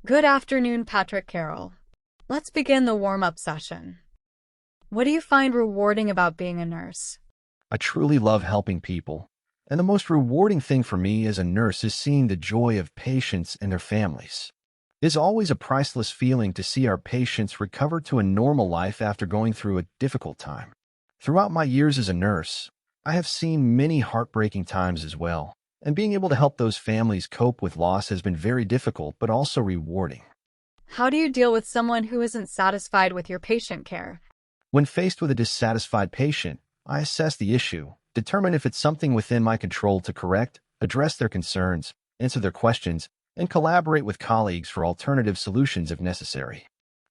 Good afternoon, Patrick Carroll. Let's begin the warm-up session. What do you find rewarding about being a nurse? I truly love helping people, and the most rewarding thing for me as a nurse is seeing the joy of patients and their families. It's always a priceless feeling to see our patients recover to a normal life after going through a difficult time. Throughout my years as a nurse, I have seen many heartbreaking times as well, and being able to help those families cope with loss has been very difficult but also rewarding. How do you deal with someone who isn't satisfied with your patient care? When faced with a dissatisfied patient, I assess the issue, determine if it's something within my control to correct, address their concerns, answer their questions, and collaborate with colleagues for alternative solutions if necessary.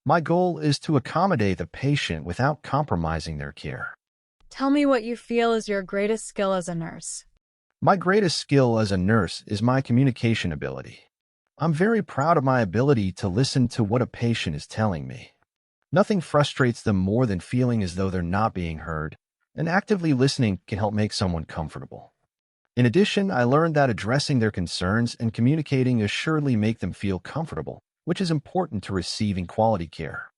My goal is to accommodate the patient without compromising their care. Tell me what you feel is your greatest skill as a nurse. My greatest skill as a nurse is my communication ability. I'm very proud of my ability to listen to what a patient is telling me. Nothing frustrates them more than feeling as though they're not being heard, and actively listening can help make someone comfortable. In addition, I learned that addressing their concerns and communicating assuredly make them feel comfortable, which is important to receiving quality care.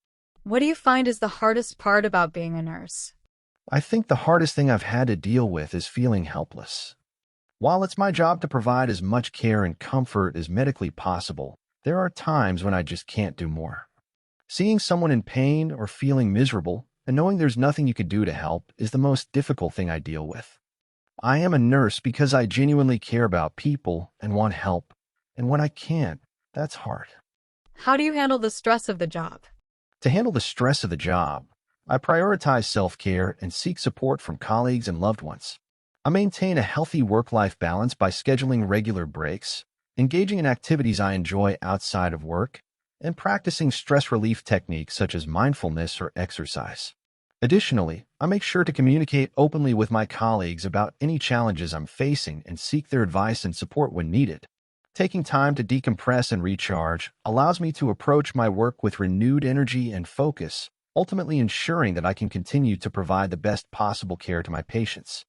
What do you find is the hardest part about being a nurse? I think the hardest thing I've had to deal with is feeling helpless. While it's my job to provide as much care and comfort as medically possible, there are times when I just can't do more. Seeing someone in pain or feeling miserable and knowing there's nothing you can do to help is the most difficult thing I deal with. I am a nurse because I genuinely care about people and want help, and when I can't, that's hard. How do you handle the stress of the job? To handle the stress of the job, I prioritize self-care and seek support from colleagues and loved ones. I maintain a healthy work-life balance by scheduling regular breaks, engaging in activities I enjoy outside of work, and practicing stress relief techniques such as mindfulness or exercise. Additionally, I make sure to communicate openly with my colleagues about any challenges I'm facing and seek their advice and support when needed. Taking time to decompress and recharge allows me to approach my work with renewed energy and focus, ultimately ensuring that I can continue to provide the best possible care to my patients.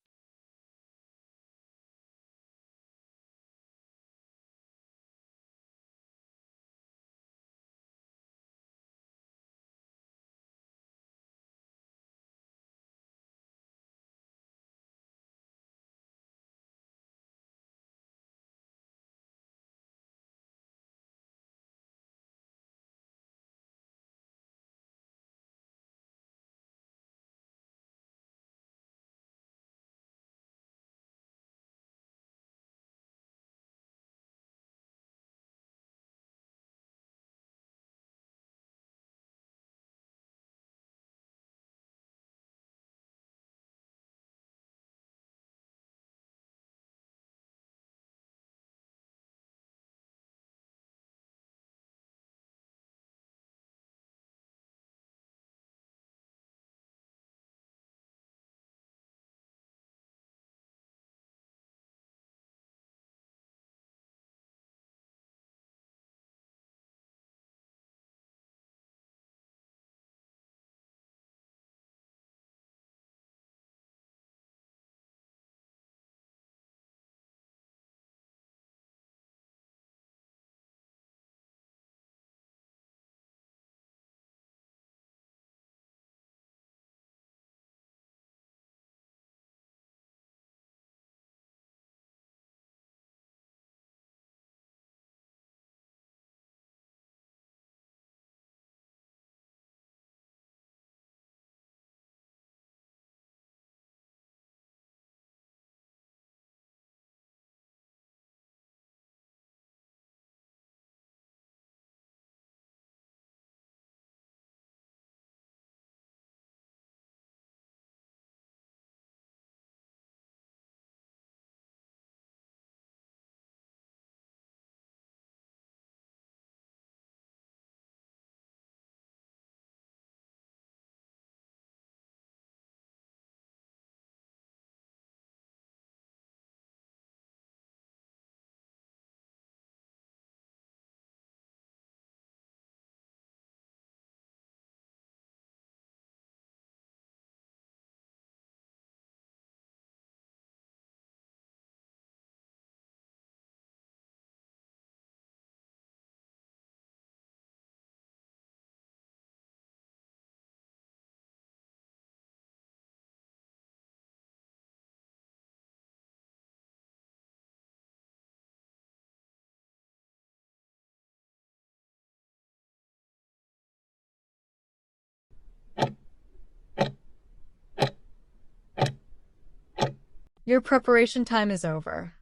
Your preparation time is over.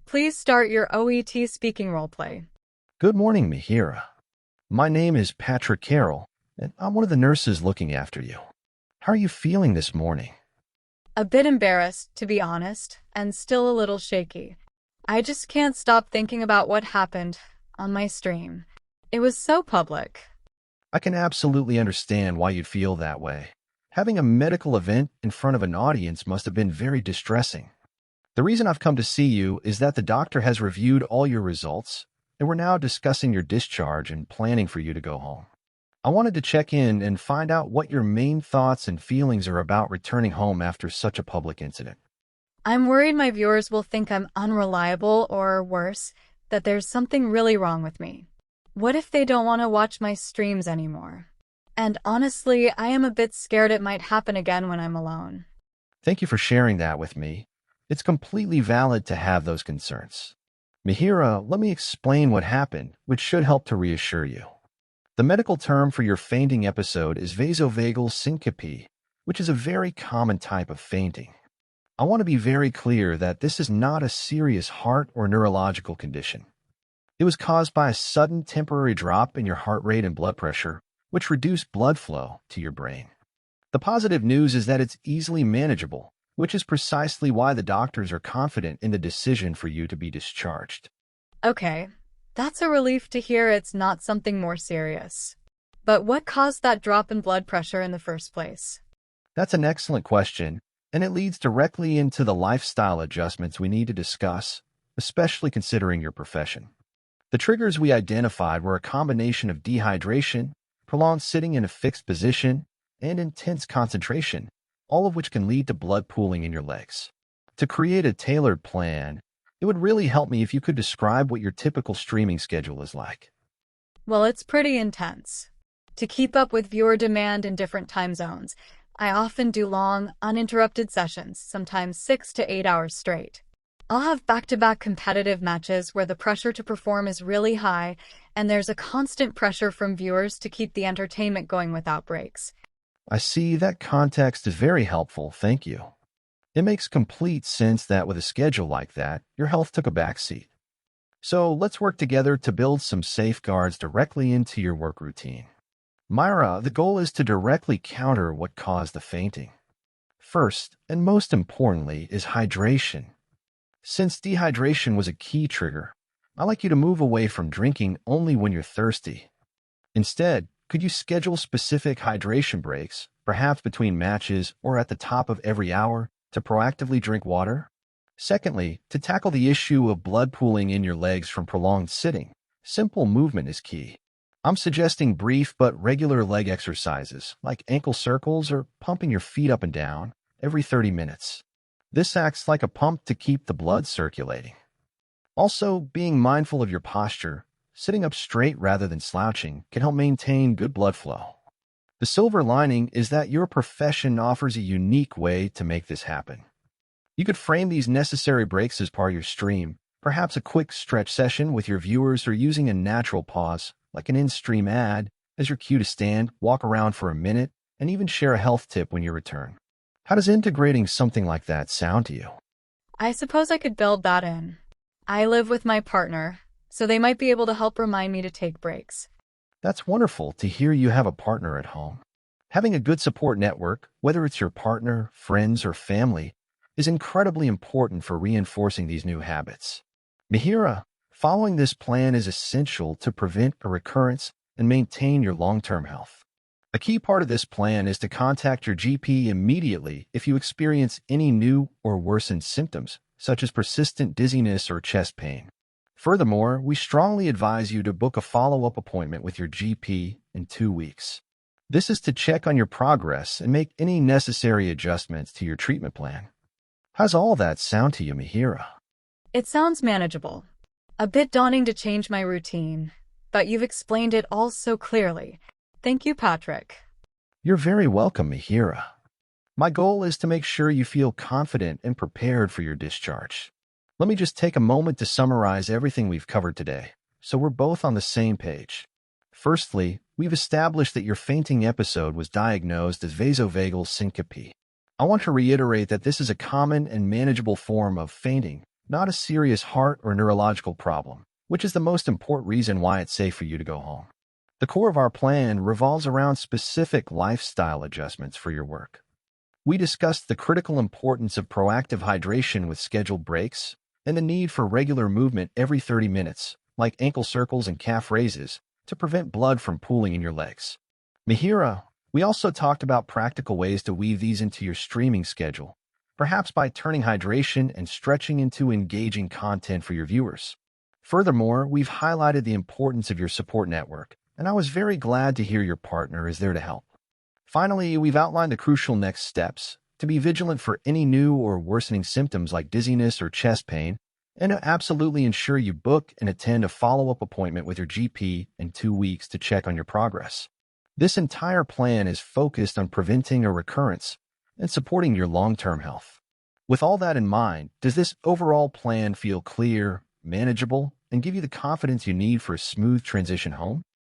Please start your OET speaking roleplay. Good morning, Mihiraa. My name is Patrick Carroll, and I'm one of the nurses looking after you. How are you feeling this morning? A bit embarrassed, to be honest, and still a little shaky. I just can't stop thinking about what happened on my stream. It was so public. I can absolutely understand why you'd feel that way. Having a medical event in front of an audience must have been very distressing. The reason I've come to see you is that the doctor has reviewed all your results, and we're now discussing your discharge and planning for you to go home. I wanted to check in and find out what your main thoughts and feelings are about returning home after such a public incident. I'm worried my viewers will think I'm unreliable or worse, that there's something really wrong with me. What if they don't want to watch my streams anymore? And honestly, I am a bit scared it might happen again when I'm alone. Thank you for sharing that with me. It's completely valid to have those concerns. Mihiraa, let me explain what happened, which should help to reassure you. The medical term for your fainting episode is vasovagal syncope, which is a very common type of fainting. I want to be very clear that this is not a serious heart or neurological condition. It was caused by a sudden temporary drop in your heart rate and blood pressure, which reduced blood flow to your brain. The positive news is that it's easily manageable, which is precisely why the doctors are confident in the decision for you to be discharged. Okay, that's a relief to hear it's not something more serious. But what caused that drop in blood pressure in the first place? That's an excellent question, and it leads directly into the lifestyle adjustments we need to discuss, especially considering your profession. The triggers we identified were a combination of dehydration, prolonged sitting in a fixed position, and intense concentration, all of which can lead to blood pooling in your legs. To create a tailored plan, it would really help me if you could describe what your typical streaming schedule is like. Well, it's pretty intense. To keep up with viewer demand in different time zones, I often do long, uninterrupted sessions, sometimes 6 to 8 hours straight. I'll have back-to-back competitive matches where the pressure to perform is really high, and there's a constant pressure from viewers to keep the entertainment going without breaks. I see that context is very helpful, thank you. It makes complete sense that with a schedule like that, your health took a backseat. So let's work together to build some safeguards directly into your work routine. Mihiraa, the goal is to directly counter what caused the fainting. First, and most importantly, is hydration. Since dehydration was a key trigger, I'd like you to move away from drinking only when you're thirsty. Instead, could you schedule specific hydration breaks, perhaps between matches or at the top of every hour, to proactively drink water? Secondly, to tackle the issue of blood pooling in your legs from prolonged sitting, simple movement is key. I'm suggesting brief but regular leg exercises, like ankle circles or pumping your feet up and down, every 30 minutes. This acts like a pump to keep the blood circulating. Also, being mindful of your posture, sitting up straight rather than slouching, can help maintain good blood flow. The silver lining is that your profession offers a unique way to make this happen. You could frame these necessary breaks as part of your stream, perhaps a quick stretch session with your viewers or using a natural pause, like an in-stream ad, as your cue to stand, walk around for a minute, and even share a health tip when you return. How does integrating something like that sound to you? I suppose I could build that in. I live with my partner, so they might be able to help remind me to take breaks. That's wonderful to hear you have a partner at home. Having a good support network, whether it's your partner, friends, or family, is incredibly important for reinforcing these new habits. Mihiraa, following this plan is essential to prevent a recurrence and maintain your long-term health. A key part of this plan is to contact your GP immediately if you experience any new or worsened symptoms, such as persistent dizziness or chest pain. Furthermore, we strongly advise you to book a follow-up appointment with your GP in 2 weeks. This is to check on your progress and make any necessary adjustments to your treatment plan. How's all that sound to you, Mihiraa? It sounds manageable. A bit daunting to change my routine, but you've explained it all so clearly. Thank you, Patrick. You're very welcome, Mihiraa. My goal is to make sure you feel confident and prepared for your discharge. Let me just take a moment to summarize everything we've covered today, so we're both on the same page. Firstly, we've established that your fainting episode was diagnosed as vasovagal syncope. I want to reiterate that this is a common and manageable form of fainting, not a serious heart or neurological problem, which is the most important reason why it's safe for you to go home. The core of our plan revolves around specific lifestyle adjustments for your work. We discussed the critical importance of proactive hydration with scheduled breaks and the need for regular movement every 30 minutes, like ankle circles and calf raises, to prevent blood from pooling in your legs. Mihiraa, we also talked about practical ways to weave these into your streaming schedule, perhaps by turning hydration and stretching into engaging content for your viewers. Furthermore, we've highlighted the importance of your support network, and I was very glad to hear your partner is there to help. Finally, we've outlined the crucial next steps: to be vigilant for any new or worsening symptoms like dizziness or chest pain, and to absolutely ensure you book and attend a follow-up appointment with your GP in 2 weeks to check on your progress. This entire plan is focused on preventing a recurrence and supporting your long-term health. With all that in mind, does this overall plan feel clear, manageable, and give you the confidence you need for a smooth transition home?